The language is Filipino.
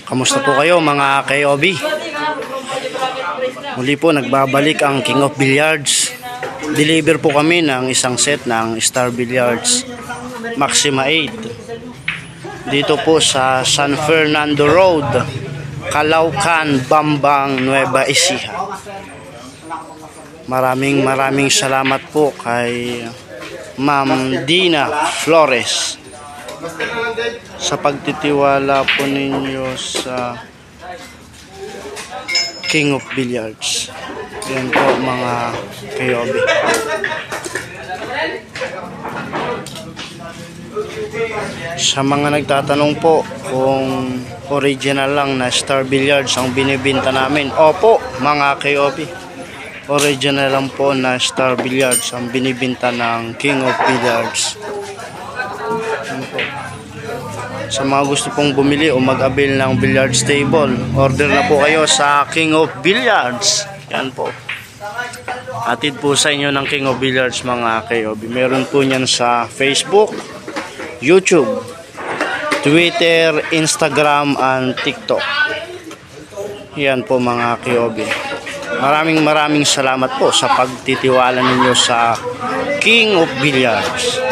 Kamusta po kayo mga KOB? Muli po nagbabalik ang King of Billiards. Deliver po kami ng isang set ng Star Billiards Maxima 8 dito po sa San Fernando Road, Calaucan, Bambang, Nueva Ecija. Maraming salamat po kay Ma'am Dina Flores sa pagtitiwala po ninyo sa King of Billiards. Yan po mga KOB. Sa mga nagtatanong po kung original lang na Star Billiards ang binibenta namin, opo mga KOB, original lang po na Star Billiards ang binibenta ng King of Billiards. Sa mga gusto pong bumili o mag-avail ng billiards table, order na po kayo sa King of Billiards. Yan po. Atid po sa inyo ng King of Billiards mga KOB. Meron po niyan sa Facebook, YouTube, Twitter, Instagram, and TikTok. Yan po mga KOB. Maraming salamat po sa pagtitiwala ninyo sa King of Billiards.